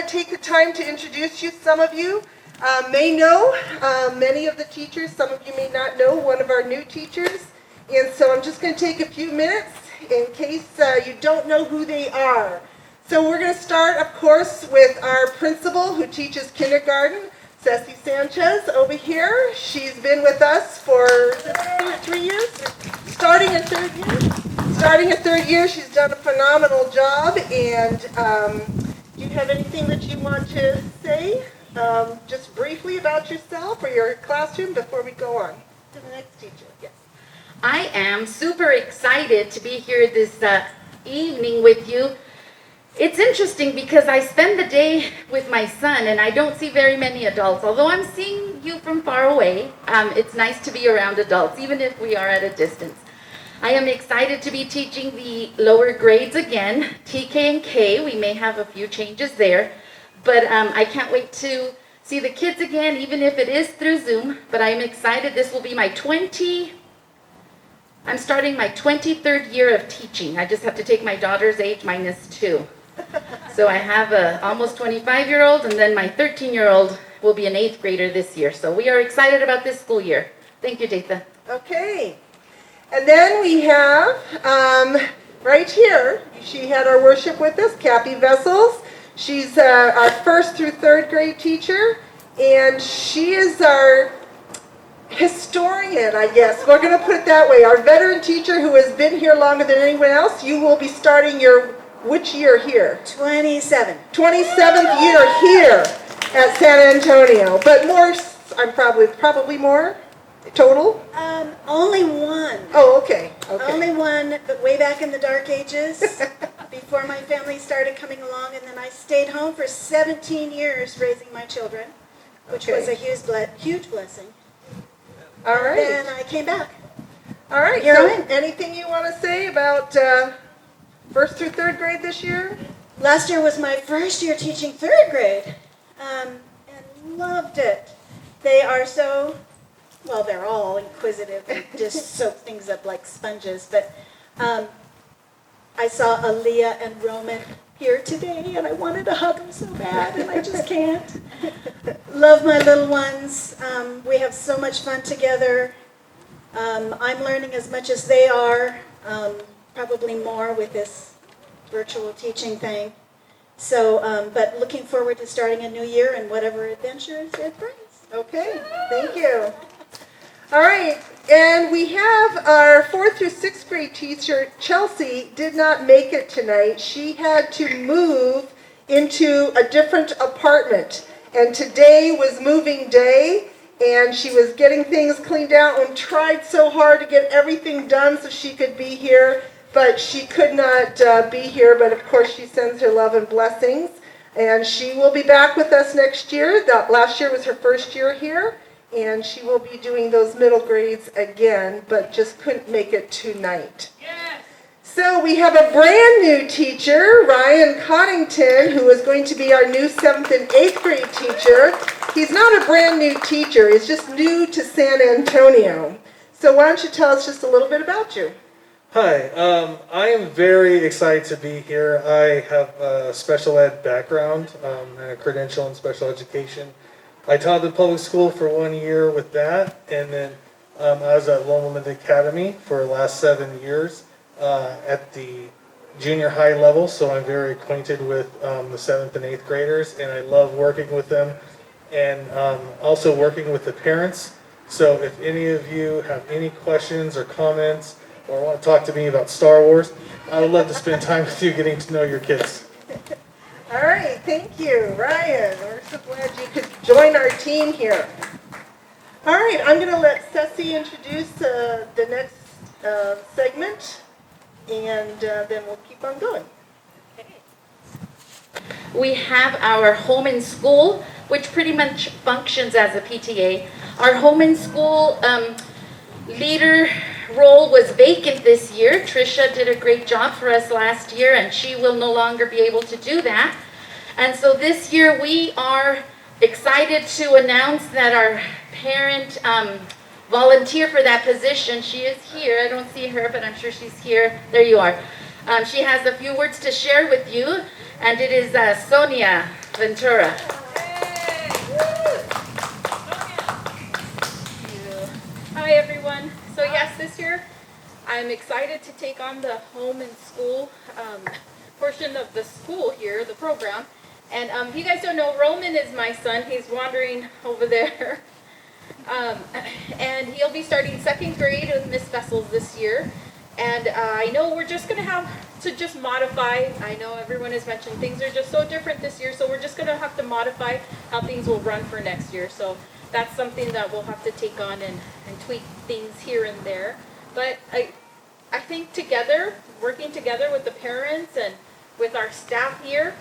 to take the time to introduce you. Some of you may know many of the teachers. Some of you may not know one of our new teachers. And so I'm just going to take a few minutes in case you don't know who they are. So we're going to start, of course, with our principal who teaches kindergarten, Ceci Sanchez over here. She's been with us for 3 years, starting a third year. Starting a third year, she's done a phenomenal job. And do you have anything that you want to say, just briefly about yourself or your classroom before we go on to the next teacher? Yes. I am super excited to be here this evening with you. It's interesting because I spend the day with my son and I don't see very many adults. Although I'm seeing you from far away, it's nice to be around adults, even if we are at a distance. I am excited to be teaching the lower grades again, TK and K. We may have a few changes there, but I can't wait to see the kids again, even if it is through Zoom. But I'm excited. This will be I'm starting my 23rd year of teaching. I just have to take my daughter's age minus 2. So I have a almost 25-year-old, and then my 13-year-old will be an 8th grader this year. So we are excited about this school year. Thank you, Datha. Okay. And then we have, right here, she had our worship with us, Cappy Vessels. She's our 1st through 3rd grade teacher, and she is our historian, I guess. We're going to put it that way. Our veteran teacher who has been here longer than anyone else. You will be starting your, which year here? 27th year here at San Antonio. But more, I'm probably more total? Only one. Oh, okay. Only one, but way back in the dark ages, before my family started coming along, and then I stayed home for 17 years raising my children, which was a huge blessing. All right. And then I came back. All right. Here So I am. anything you want to say about 1st through 3rd grade this year? Last year was my first year teaching 3rd grade, and loved it. They are so, well, they're all inquisitive and just soak things up like sponges, but I saw Aaliyah and Roman here today, and I wanted to hug them so bad, and I just can't. Love my little ones. We have so much fun together. I'm learning as much as they are, probably more with this virtual teaching thing. So, but looking forward to starting a new year and whatever adventures it brings. Okay. Thank you. All right. And we have our 4th through 6th grade teacher, Chelsea, did not make it tonight. She had to move into a different apartment. And today was moving day, and she was getting things cleaned out and tried so hard to get everything done so she could be here, but she could not be here. But of course, she sends her love and blessings, and she will be back with us next year. Last year was her first year here, and she will be doing those middle grades again, but just couldn't make it tonight. Yes. So we have a brand new teacher, Ryan Coddington, who is going to be our new 7th and 8th grade teacher. He's not a brand new teacher, he's just new to San Antonio. So why don't you tell us just a little bit about you? Hi, I am very excited to be here. I have a special ed background and a credential in special education. I taught the public school for 1 year with that, and then I was at Loma Linda Academy for the last 7 years. At the junior high level, so I'm very acquainted with the 7th and 8th graders, and I love working with them, and also working with the parents. So if any of you have any questions or comments or want to talk to me about Star Wars, I would love to spend time with you getting to know your kids. All right, thank you, Ryan. We're so glad you could join our team here. All right, I'm going to let Ceci introduce the next segment, and then we'll keep on going. We have our home and school, which pretty much functions as a PTA. Our home and school leader role was vacant this year. Tricia did a great job for us last year, and she will no longer be able to do that. And so this year we are excited to announce that our parent volunteer for that position, she is here. I don't see her, but I'm sure she's here. There you are. She has a few words to share with you, and it is Sonia. Ventura. Hi everyone. So yes, this year I'm excited to take on the home and school portion of the school here, the program. And if you guys don't know, Roman is my son. He's wandering over there. And he'll be starting second grade with Miss Vessels this year. And I know we're just going to have to just modify. I know everyone has mentioned things are just so different this year, so we're just going to have to modify how things will run for next year. So that's something that we'll have to take on and tweak things here and there. But I think together, working together with the parents and with our staff here,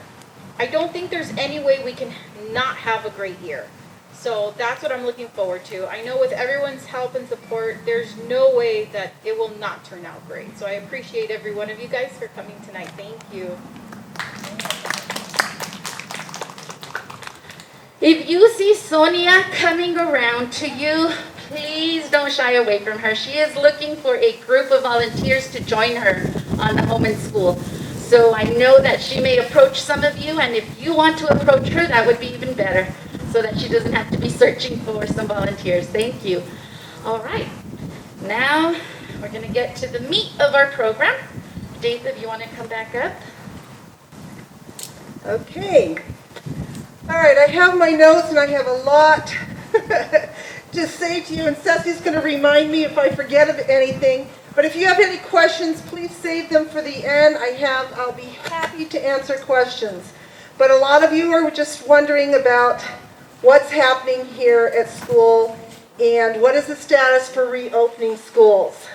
I don't think there's any way we can not have a great year. So that's what I'm looking forward to. I know with everyone's help and support, there's no way that it will not turn out great. So I appreciate every one of you guys for coming tonight. Thank you. If you see Sonia coming around to you, please don't shy away from her. She is looking for a group of volunteers to join her on the home and school. So I know that she may approach some of you, and if you want to approach her, that would be even better, so that she doesn't have to be searching for some volunteers. Thank you. All right. Now we're going to get to the meat of our program. Dave, if you want to come back up. Okay. All right, I have my notes and I have a lot to say to you, and Ceci's going to remind me if I forget of anything. But if you have any questions, please save them for the end. I'll be happy to answer questions. But a lot of you are just wondering about what's happening here at school and what is the status for reopening schools.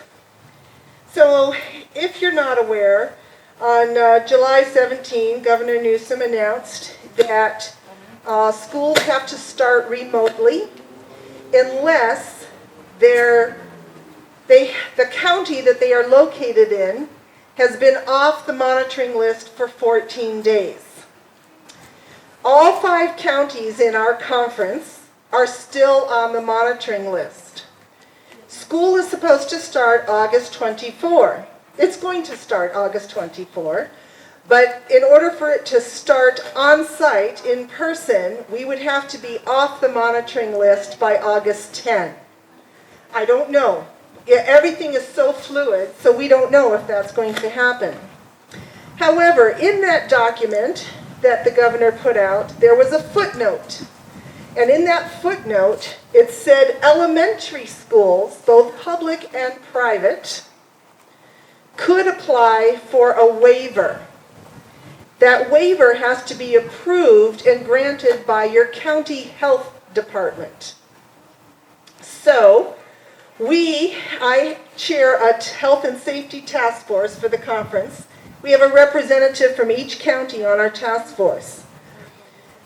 So if you're not aware, on July 17, Governor Newsom announced that schools have to start remotely unless the county that they are located in has been off the monitoring list for 14 days. All 5 counties in our conference are still on the monitoring list. School is supposed to start August 24. It's going to start August 24, but in order for it to start on site in person, we would have to be off the monitoring list by August 10. I don't know. Everything is so fluid, so we don't know if that's going to happen. However, in that document that the governor put out, there was a footnote. And in that footnote, it said elementary schools, both public and private, could apply for a waiver. That waiver has to be approved and granted by your county health department. So, I chair a health and safety task force for the conference. We have a representative from each county on our task force.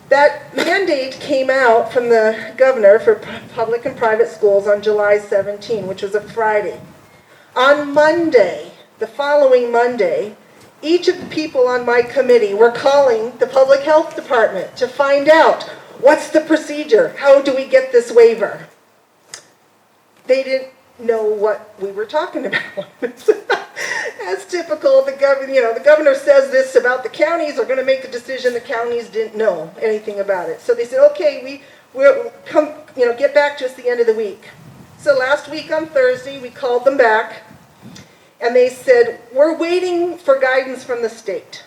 That mandate came out from the governor for public and private schools on July 17, which was a Friday. On Monday, the following Monday, each of the people on my committee were calling the public health department to find out, what's the procedure? How do we get this waiver? They didn't know what we were talking about. As typical, the governor says this about the counties are going to make the decision. The counties didn't know anything about it. So they said, okay, we'll come, get back to us the end of the week. So last week on Thursday, we called them back, and they said, we're waiting for guidance from the state,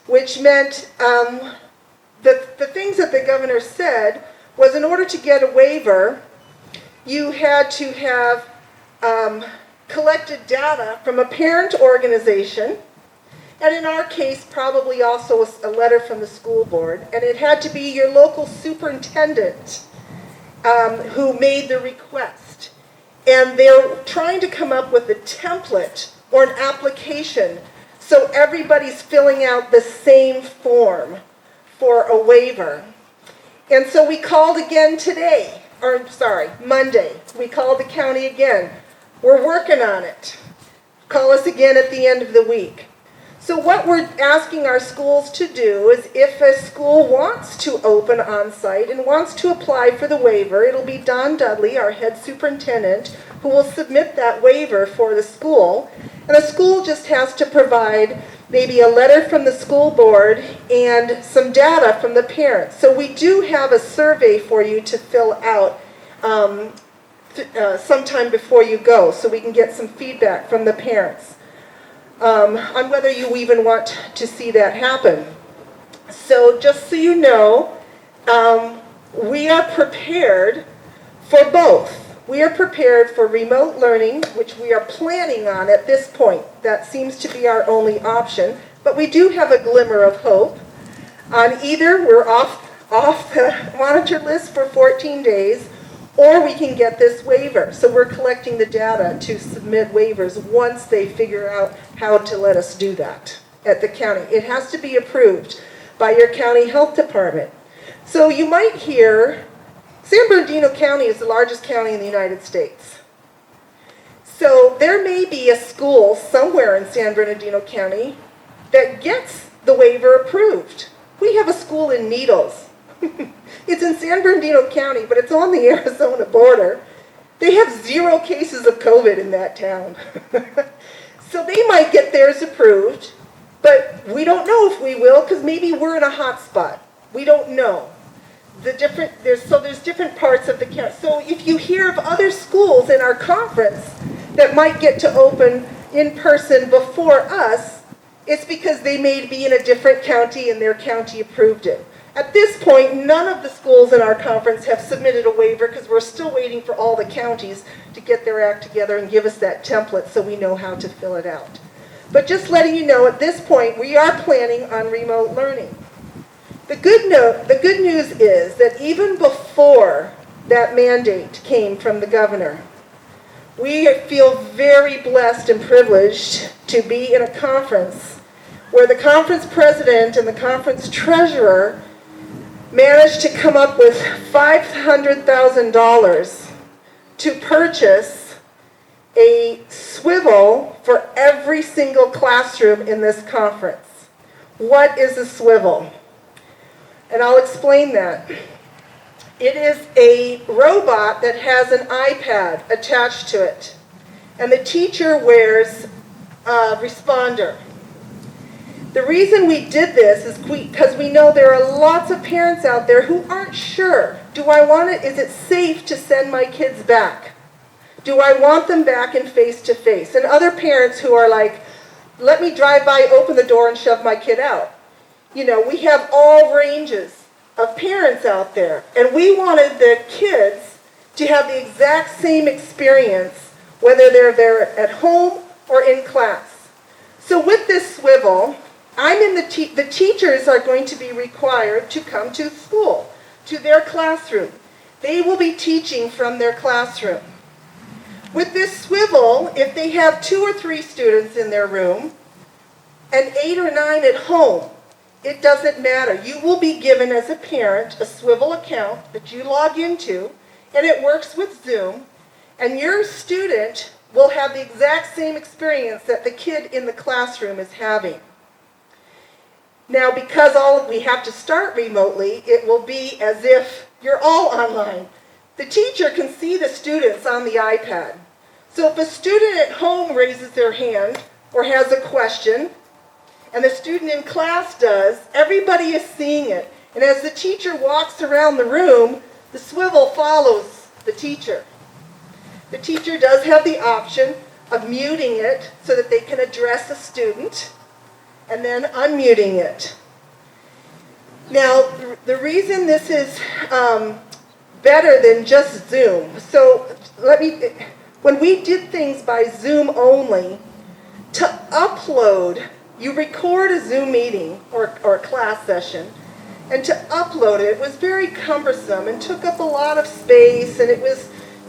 which meant the things that the governor said was in order to get a waiver, you had to have collected data from a parent organization, and in our case, probably also a letter from the school board, and it had to be your local superintendent who made the request. And they're trying to come up with a template or an application so everybody's filling out the same form for a waiver. And so we called again Monday. We called the county again. We're working on it. Call us again at the end of the week. So what we're asking our schools to do is if a school wants to open on site and wants to apply for the waiver, it'll be Don Dudley, our head superintendent, who will submit that waiver for the school. And the school just has to provide maybe a letter from the school board, and some data from the parents. So we do have a survey for you to fill out sometime before you go, so we can get some feedback from the parents on whether you even want to see that happen. So just so you know, we are prepared for both. We are prepared for remote learning, which we are planning on at this point. That seems to be our only option, but we do have a glimmer of hope. On either we're off the monitor list for 14 days, or we can get this waiver. So we're collecting the data to submit waivers once they figure out how to let us do that at the county. It has to be approved by your county health department. So you might hear, San Bernardino County is the largest county in the United States. So there may be a school somewhere in San Bernardino County that gets the waiver approved. We have a school in Needles. It's in San Bernardino County, but it's on the Arizona border. They have 0 cases of COVID in that town. So they might get theirs approved, but we don't know if we will, because maybe we're in a hot spot. We don't know. There's different parts of the county. So if you hear of other schools in our conference that might get to open in person before us, it's because they may be in a different county and their county approved it. At this point, none of the schools in our conference have submitted a waiver because we're still waiting for all the counties to get their act together and give us that template so we know how to fill it out. But just letting you know, at this point, we are planning on remote learning. The good news is that even before that mandate came from the governor, we feel very blessed and privileged to be in a conference where the conference president and the conference treasurer managed to come up with $500,000 to purchase a swivel for every single classroom in this conference. What is a swivel? And I'll explain that. It is a robot that has an iPad attached to it, and the teacher wears a responder. The reason we did this is because we know there are lots of parents out there who aren't sure. Is it safe to send my kids back? Do I want them back in face-to-face? And other parents who are like, let me drive by, open the door, and shove my kid out. You know, we have all ranges of parents out there, and we wanted the kids to have the exact same experience, whether they're there at home or in class. So with this swivel, the teachers are going to be required to come to school, to their classroom. They will be teaching from their classroom. With this swivel, if they have 2 or 3 students in their room and 8 or 9 at home, it doesn't matter. You will be given as a parent a swivel account that you log into, and it works with Zoom, and your student will have the exact same experience that the kid in the classroom is having. Now, because we have to start remotely, it will be as if you're all online. The teacher can see the students on the iPad. So if a student at home raises their hand or has a question, and the student in class does, everybody is seeing it. And as the teacher walks around the room, the swivel follows the teacher. The teacher does have the option of muting it so that they can address a student, and then unmuting it. Now, the reason this is better than just Zoom, when we did things by Zoom only, to upload, you record a Zoom meeting or a class session, and to upload it was very cumbersome and took up a lot of space, and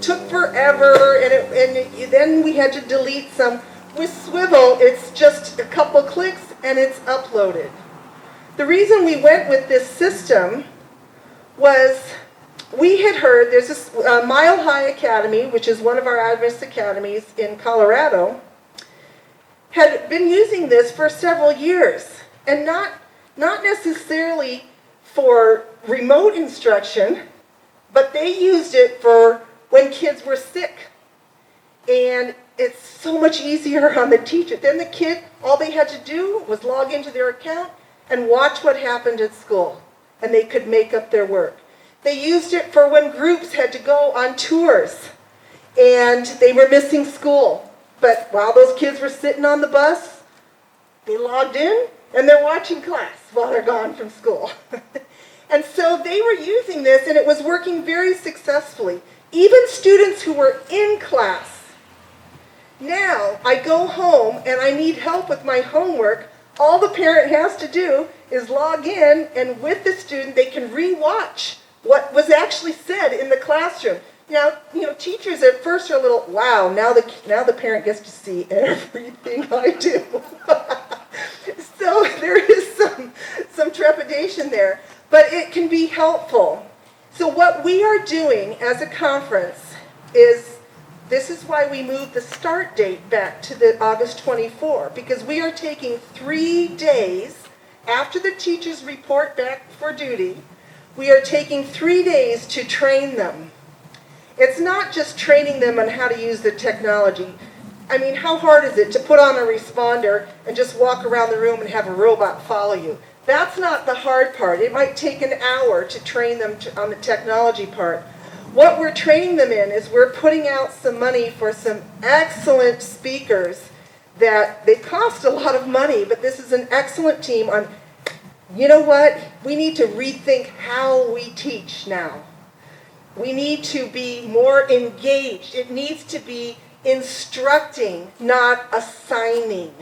took forever, and then we had to delete some. With Swivel, it's just a couple clicks and it's uploaded. The reason we went with this system was we had heard there's a Mile High Academy, which is one of our Adventist academies in Colorado, had been using this for several years, and not necessarily for remote instruction, but they used it for when kids were sick. And it's so much easier on the teacher. Then the kid, all they had to do was log into their account and watch what happened at school. And they could make up their work. They used it for when groups had to go on tours and they were missing school. But while those kids were sitting on the bus, they logged in and they're watching class while they're gone from school. And so they were using this and it was working very successfully. Even students who were in class. Now I go home and I need help with my homework. All the parent has to do is log in, and with the student they can re-watch what was actually said in the classroom. Now, teachers at first are a little, wow, now the parent gets to see everything I do. So there is some trepidation there, but it can be helpful. So what we are doing as a conference is, this is why we moved the start date back to the August 24, because we are taking 3 days after the teachers report back for duty. We are taking 3 days to train them. It's not just training them on how to use the technology. I mean, how hard is it to put on a responder and just walk around the room and have a robot follow you? That's not the hard part. It might take an hour to train them on the technology part. What we're training them in is we're putting out some money for some excellent speakers that they cost a lot of money, but this is an excellent team on, you know what? We need to rethink how we teach now. We need to be more engaged. It needs to be instructing, not assigning.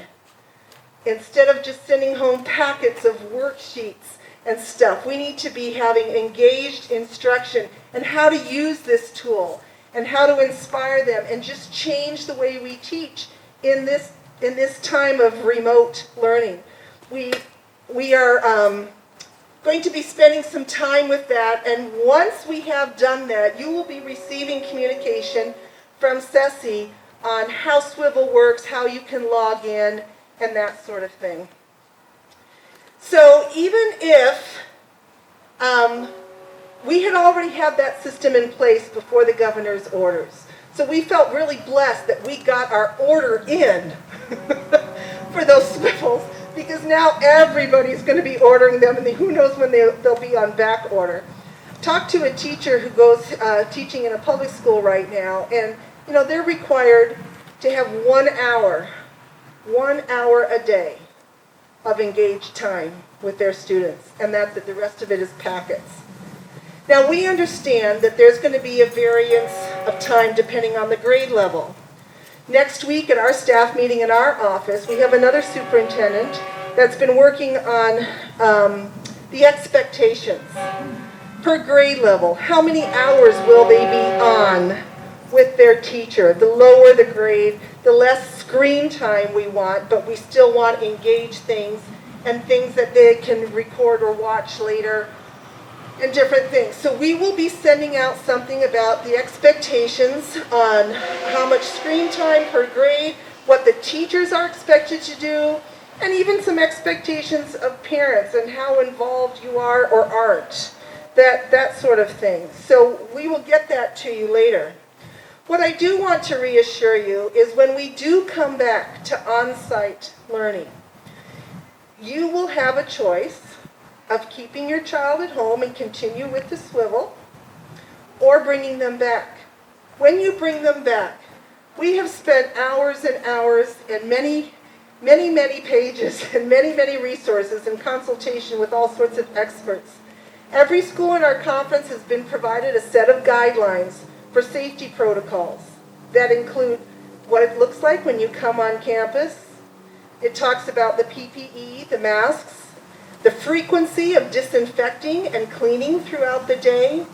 Instead of just sending home packets of worksheets and stuff, we need to be having engaged instruction and how to use this tool and how to inspire them and just change the way we teach in this time of remote learning. We are going to be spending some time with that, and once we have done that, you will be receiving communication from SESI on how Swivel works, how you can log in, and that sort of thing. So even if we had already had that system in place before the governor's orders, so we felt really blessed that we got our order in for those swivels, because now everybody's going to be ordering them, and who knows when they'll be on back order. Talked to a teacher who goes teaching in a public school right now, and they're required to have 1 hour a day of engaged time with their students, and that's it. The rest of it is packets. Now we understand that there's going to be a variance of time depending on the grade level. Next week at our staff meeting in our office, we have another superintendent that's been working on the expectations per grade level. How many hours will they be on with their teacher? The lower the grade, the less screen time we want, but we still want engaged things and things that they can record or watch later and different things. So we will be sending out something about the expectations on how much screen time per grade, what the teachers are expected to do, and even some expectations of parents and how involved you are or aren't, that sort of thing. So we will get that to you later. What I do want to reassure you is when we do come back to on-site learning, you will have a choice of keeping your child at home and continue with the swivel, or bringing them back. When you bring them back, we have spent hours and hours and many pages and many resources in consultation with all sorts of experts. Every school in our conference has been provided a set of guidelines for safety protocols that include what it looks like when you come on campus. It talks about the PPE, the masks, the frequency of disinfecting and cleaning throughout the day,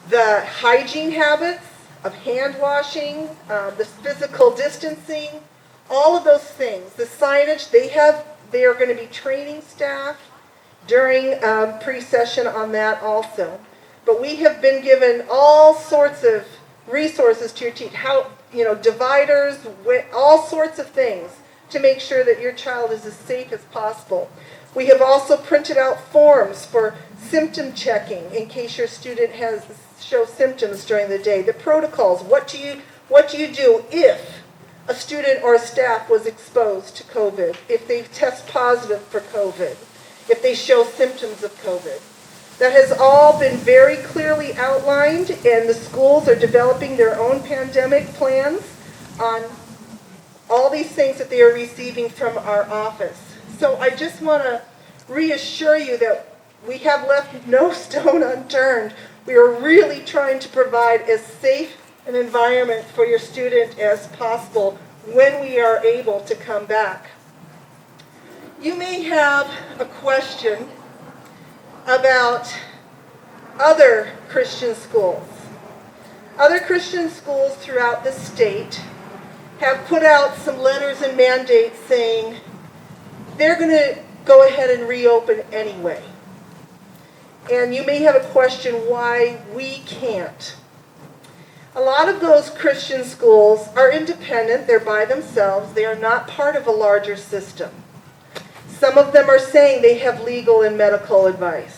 the hygiene habits of hand washing, the physical distancing, all of those things. The signage, they are going to be training staff during pre-session on that also. But we have been given all sorts of resources to your teach, dividers, all sorts of things to make sure that your child is as safe as possible. We have also printed out forms for symptom checking in case your student shows symptoms during the day. The protocols, what What do you do if a student or a staff was exposed to COVID, if they test positive for COVID, if they show symptoms of COVID? That has all been very clearly outlined, and the schools are developing their own pandemic plans on all these things that they are receiving from our office. So I just want to reassure you that we have left no stone unturned. We are really trying to provide as safe an environment for your student as possible when we are able to come back. You may have a question about other Christian schools. Other Christian schools throughout the state have put out some letters and mandates saying they're going to go ahead and reopen anyway. And you may have a question why we can't. A lot of those Christian schools are independent, they're by themselves, they are not part of a larger system. Some of them are saying they have legal and medical advice.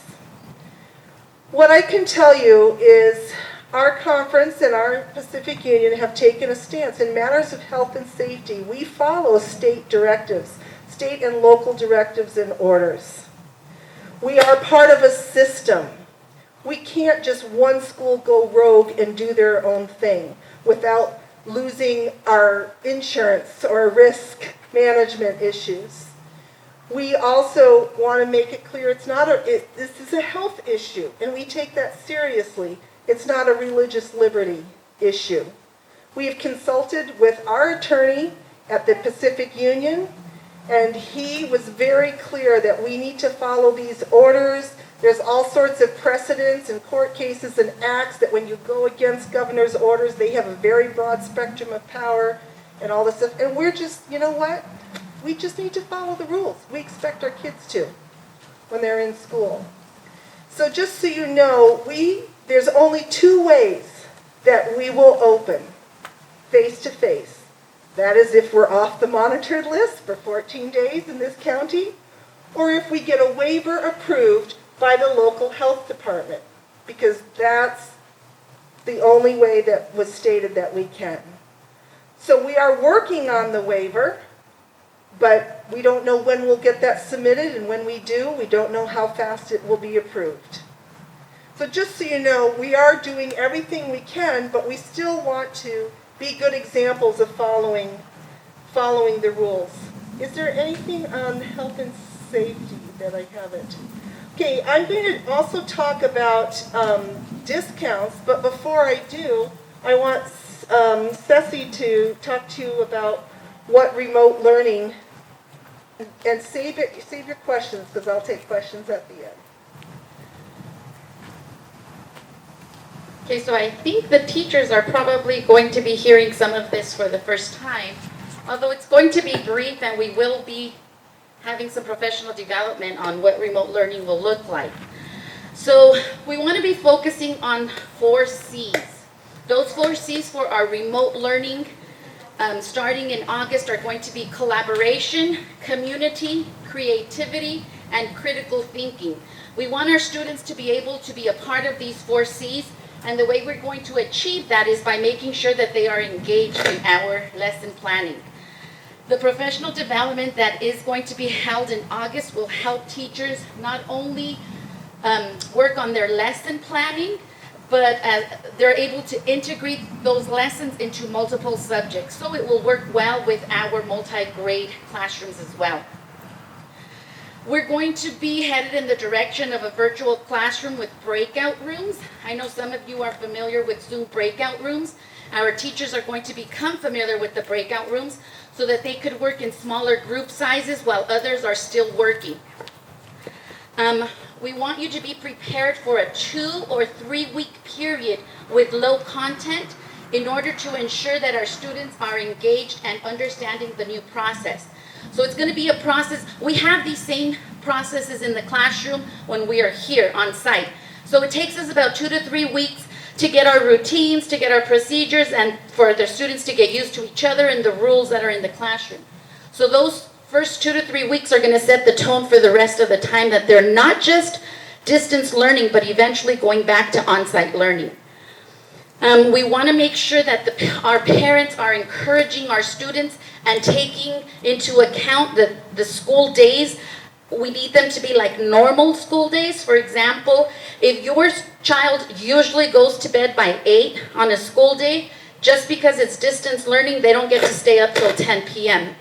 What I can tell you is our conference and our Pacific Union have taken a stance. In matters of health and safety, we follow state directives, state and local directives and orders. We are part of a system. We can't just one school go rogue and do their own thing without losing our insurance or risk management issues. We also want to make it clear this is a health issue, and we take that seriously. It's not a religious liberty issue. We have consulted with our attorney at the Pacific Union, and he was very clear that we need to follow these orders. There's all sorts of precedents and court cases and acts that when you go against governor's orders, they have a very broad spectrum of power and all this stuff. And we're just, you know what? We just need to follow the rules. We expect our kids to when they're in school. So just so you know, there's only two ways that we will open face-to-face. That is if we're off the monitored list for 14 days in this county, or if we get a waiver approved by the local health department, because that's the only way that was stated that we can. So we are working on the waiver, but we don't know when we'll get that submitted, and when we do, we don't know how fast it will be approved. So just so you know, we are doing everything we can, but we still want to be good examples of following the rules. Is there anything on health and safety that I haven't? Okay, I'm going to also talk about discounts, but before I do, I want Ceci to talk to you about what remote learning, and save your questions, because I'll take questions at the end. Okay, so I think the teachers are probably going to be hearing some of this for the first time, although it's going to be brief and we will be having some professional development on what remote learning will look like. So we want to be focusing on 4 C's. Those 4 C's for our remote learning starting in August are going to be collaboration, community, creativity, and critical thinking. We want our students to be able to be a part of these 4 C's, and the way we're going to achieve that is by making sure that they are engaged in our lesson planning. The professional development that is going to be held in August will help teachers not only work on their lesson planning, but they're able to integrate those lessons into multiple subjects. So it will work well with our multi-grade classrooms as well. We're going to be headed in the direction of a virtual classroom with breakout rooms. I know some of you are familiar with Zoom breakout rooms. Our teachers are going to become familiar with the breakout rooms so that they could work in smaller group sizes while others are still working. We want you to be prepared for a 2 or 3 week period with low content in order to ensure that our students are engaged and understanding the new process. So it's going to be a process. We have these same processes in the classroom when we are here on site. So it takes us about 2 to 3 weeks to get our routines, to get our procedures, and for the students to get used to each other and the rules that are in the classroom. So those first 2 to 3 weeks are going to set the tone for the rest of the time, that they're not just distance learning, but eventually going back to on-site learning. We want to make sure that our parents are encouraging our students and taking into account the school days. We need them to be like normal school days. For example, if your child usually goes to bed by 8 on a school day, just because it's distance learning, they don't get to stay up till 10 p.m.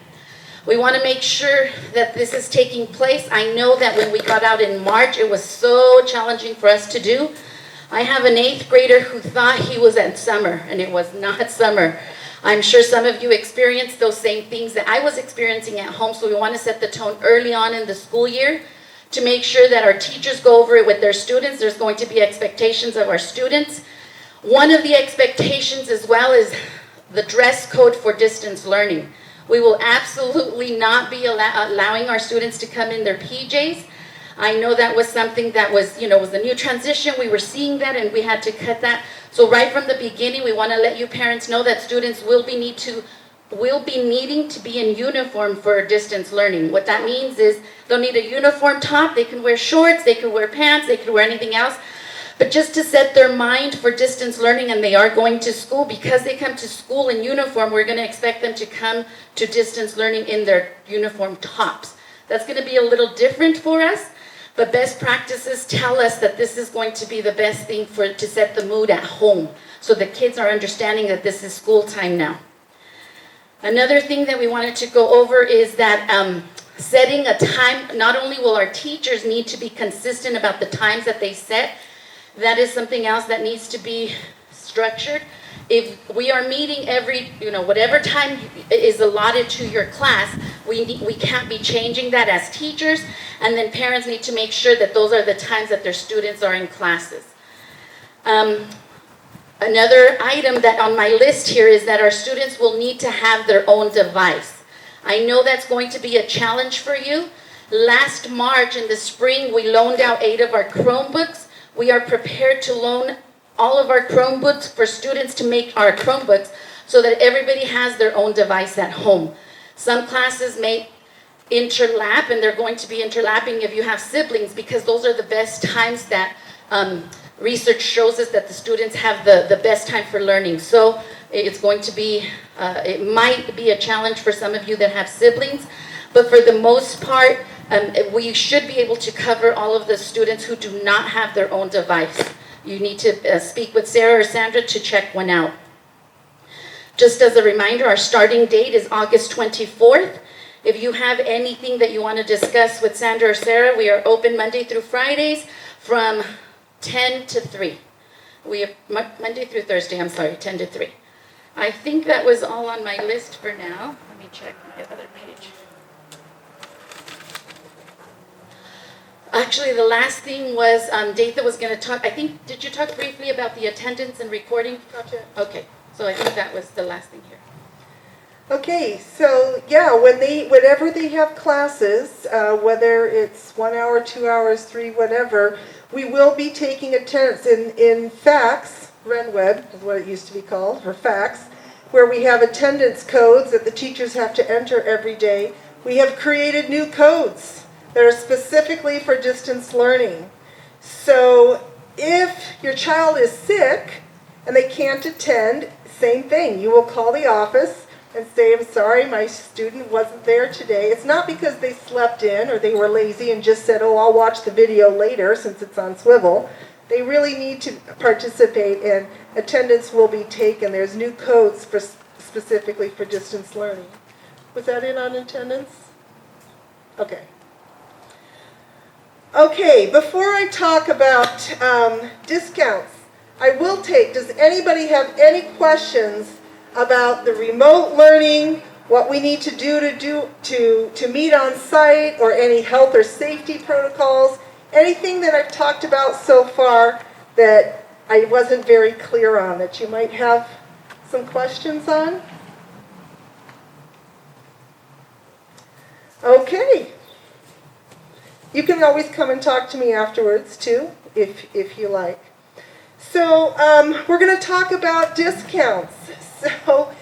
We want to make sure that this is taking place. I know that when we got out in March, it was so challenging for us to do. I have an 8th grader who thought he was at summer, and it was not summer. I'm sure some of you experienced those same things that I was experiencing at home, so we want to set the tone early on in the school year to make sure that our teachers go over it with their students. There's going to be expectations of our students. One of the expectations as well is the dress code for distance learning. We will absolutely not be allowing our students to come in their PJs. I know that was something that was, was a new transition. We were seeing that and we had to cut that. So right from the beginning, we want to let you parents know that students will be needing to be in uniform for distance learning. What that means is they'll need a uniform top. They can wear shorts, they can wear pants, they can wear anything else. But just to set their mind for distance learning, and they are going to school, because they come to school in uniform, we're going to expect them to come to distance learning in their uniform tops. That's going to be a little different for us. But best practices tell us that this is going to be the best thing to set the mood at home. So the kids are understanding that this is school time now. Another thing that we wanted to go over is that setting a time, not only will our teachers need to be consistent about the times that they set, that is something else that needs to be structured. If we are meeting every, whatever time is allotted to your class, we can't be changing that as teachers, and then parents need to make sure that those are the times that their students are in classes. Another item that on my list here is that our students will need to have their own device. I know that's going to be a challenge for you. Last March in the spring, we loaned out 8 of our Chromebooks. We are prepared to loan all of our Chromebooks for students to make our Chromebooks so that everybody has their own device at home. Some classes may interlap, and they're going to be interlapping if you have siblings, because those are the best times that research shows us that the students have the best time for learning. So it's going to be, it might be a challenge for some of you that have siblings, but for the most part, we should be able to cover all of the students who do not have their own device. You need to speak with Sarah or Sandra to check one out. Just as a reminder, our starting date is August 24th. If you have anything that you want to discuss with Sandra or Sarah, we are open Monday through Fridays from 10 to 3. We have Monday through Thursday, 10 to 3. I think that was all on my list for now. Let me check my other page. Actually, the last thing was Datha was going to talk. I think, did you talk briefly about the attendance and recording? Gotcha. Okay, so I think that was the last thing here. Okay, so yeah, whenever they have classes, whether it's 1 hour, 2 hours, 3, whatever, we will be taking attendance in FACS, RenWeb is what it used to be called, or FACS, where we have attendance codes that the teachers have to enter every day. We have created new codes that are specifically for distance learning. So if your child is sick and they can't attend, same thing. You will call the office and say, I'm sorry, my student wasn't there today. It's not because they slept in or they were lazy and just said, oh, I'll watch the video later since it's on swivel. They really need to participate, and attendance will be taken. There's new codes specifically for distance learning. Was that it on attendance? Okay. Okay, before I talk about discounts, I will take, does anybody have any questions about the remote learning, what we need to do to meet on site, or any health or safety protocols, anything that I've talked about so far that I wasn't very clear on, that you might have some questions on? Okay. You can always come and talk to me afterwards too, if you like. So we're going to talk about discounts. So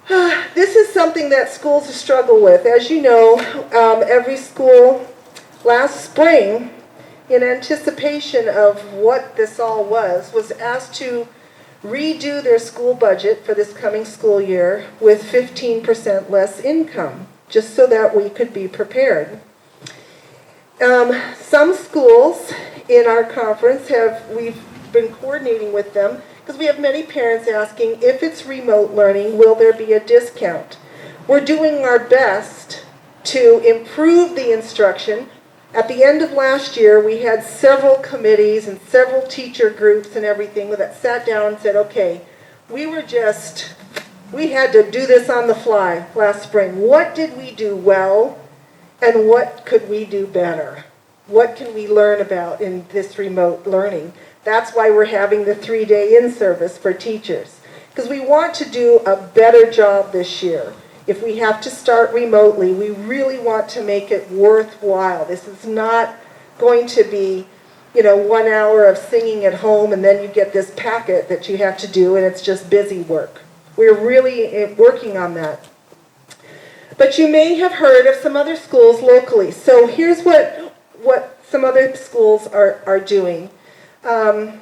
this is something that schools struggle with. As you know, every school last spring, in anticipation of what this all was asked to redo their school budget for this coming school year with 15% less income, just so that we could be prepared. Some schools in our conference we've been coordinating with them because we have many parents asking if it's remote learning, will there be a discount? We're doing our best to improve the instruction. At the end of last year, we had several committees and several teacher groups and everything that sat down and said, okay, we had to do this on the fly last spring. What did we do well, and what could we do better? What can we learn about in this remote learning? That's why we're having the 3-day in-service for teachers, because we want to do a better job this year. If we have to start remotely, we really want to make it worthwhile. This is not going to be, 1 hour of singing at home and then you get this packet that you have to do and it's just busy work. We're really working on that. But you may have heard of some other schools locally. So here's what some other schools are doing. Loma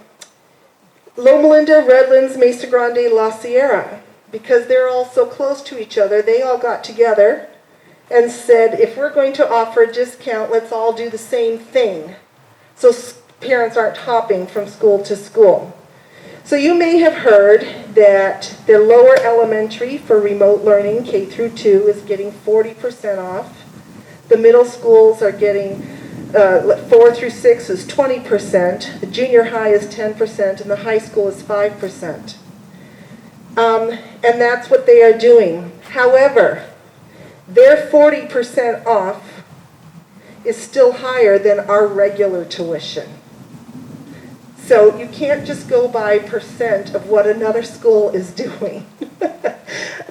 Linda, Redlands, Mesa Grande, La Sierra. Because they're all so close to each other, they all got together and said, if we're going to offer a discount, let's all do the same thing. So parents aren't hopping from school to school. So you may have heard that the lower elementary for remote learning, K through 2, is getting 40% off. The middle schools are getting 4 through 6 is 20%. The junior high is 10%, and the high school is 5%. And that's what they are doing. However, their 40% off is still higher than our regular tuition. So you can't just go by percent of what another school is doing,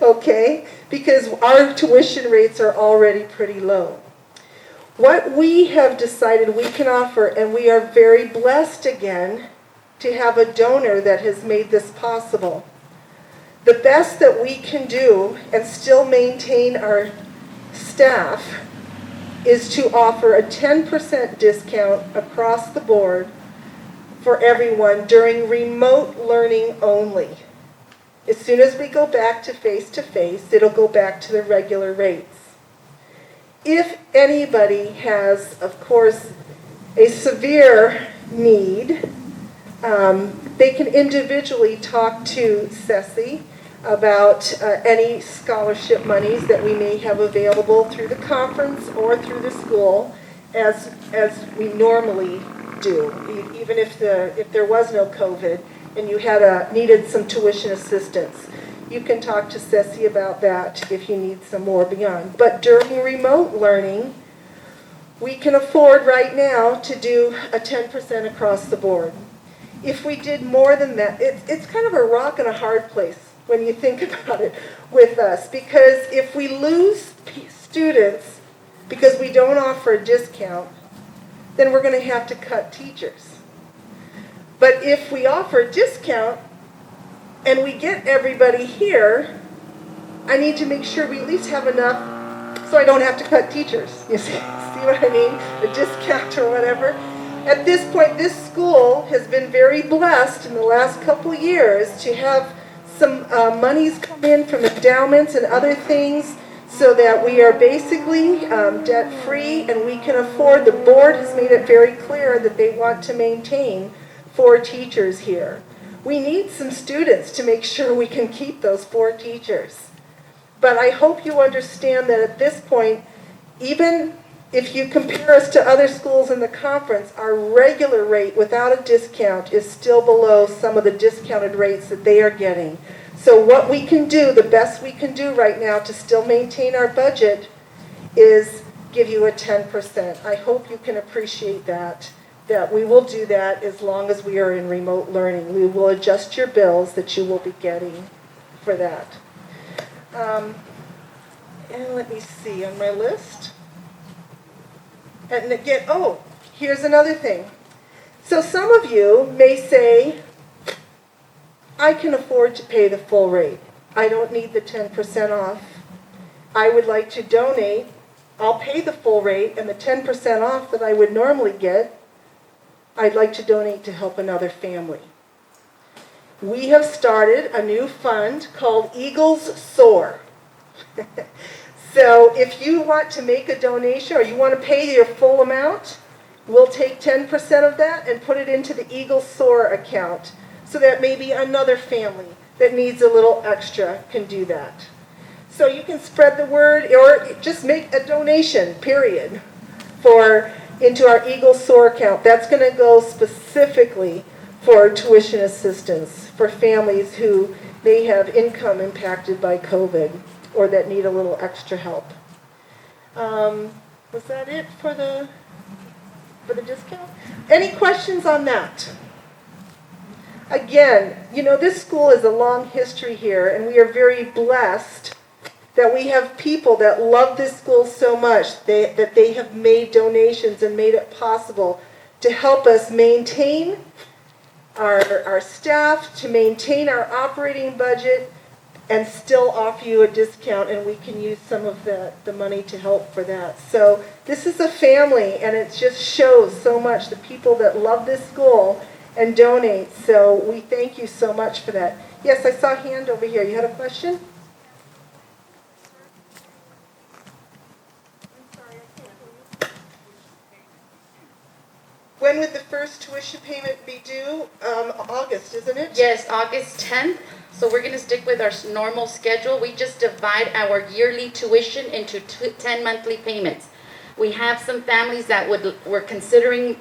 okay? Because our tuition rates are already pretty low. What we have decided we can offer, and we are very blessed again to have a donor that has made this possible. The best that we can do and still maintain our staff is to offer a 10% discount across the board for everyone during remote learning only. As soon as we go back to face-to-face, it'll go back to the regular rates. If anybody has, of course, a severe need, they can individually talk to SACS about any scholarship monies that we may have available through the conference or through the school, as we normally do. Even if there was no COVID and you needed some tuition assistance, you can talk to SACS about that if you need some more beyond. But during remote learning, we can afford right now to do a 10% across the board. If we did more than that, it's kind of a rock and a hard place when you think about it with us, because if we lose students because we don't offer a discount, then we're going to have to cut teachers. But if we offer a discount and we get everybody here, I need to make sure we at least have enough so I don't have to cut teachers. You see what I mean? A discount or whatever. At this point, this school has been very blessed in the last couple of years to have some monies come in from endowments and other things so that we are basically debt-free and we can afford. The board has made it very clear that they want to maintain 4 teachers here. We need some students to make sure we can keep those 4 teachers. But I hope you understand that at this point, even if you compare us to other schools in the conference, our regular rate without a discount is still below some of the discounted rates that they are getting. So what we can do, the best we can do right now to still maintain our budget, is give you a 10%. I hope you can appreciate that we will do that as long as we are in remote learning. We will adjust your bills that you will be getting for that. And let me see on my list. And again, here's another thing. So some of you may say, I can afford to pay the full rate. I don't need the 10% off. I would like to donate. I'll pay the full rate, and the 10% off that I would normally get, I'd like to donate to help another family. we have started a new fund called Eagles Soar. So if you want to make a donation or you want to pay your full amount, we'll take 10% of that and put it into the Eagles Soar account so that maybe another family that needs a little extra can do that. So you can spread the word or just make a donation, period, into our Eagles Soar account. That's going to go specifically for tuition assistance for families who may have income impacted by COVID or that need a little extra help. Was that it for the discount? Any questions on that? Again, this school has a long history here, and we are very blessed that we have people that love this school so much that they have made donations and made it possible to help us maintain our staff, to maintain our operating budget, and still offer you a discount, and we can use some of the money to help for that. So this is a family, and it just shows so much the people that love this school and donate. So we thank you so much for that. Yes, I saw a hand over here. You had a question? When would the first tuition payment be due? August, isn't it? Yes, August 10th. So we're going to stick with our normal schedule. We just divide our yearly tuition into 10 monthly payments. We have some families that were considering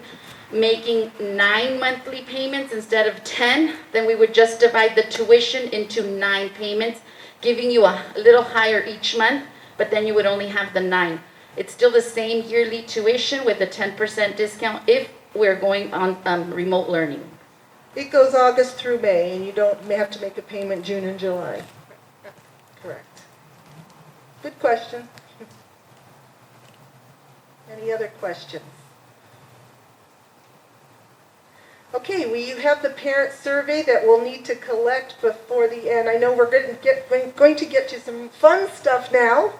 making 9 monthly payments instead of 10. Then we would just divide the tuition into 9 payments, giving you a little higher each month, but then you would only have the 9. It's still the same yearly tuition with a 10% discount if we're going on remote learning. It goes August through May, and you don't have to make a payment June and July. Correct. Good question. Any other questions? Okay, we have the parent survey that we'll need to collect before the end. I know we're going to get to some fun stuff now.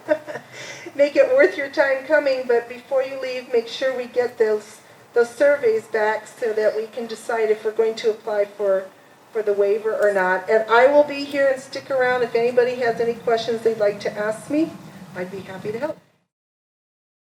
Make it worth your time coming, but before you leave, make sure we get those surveys back so that we can decide if we're going to apply for the waiver or not. And I will be here and stick around if anybody has any questions they'd like to ask me. I'd be happy to help.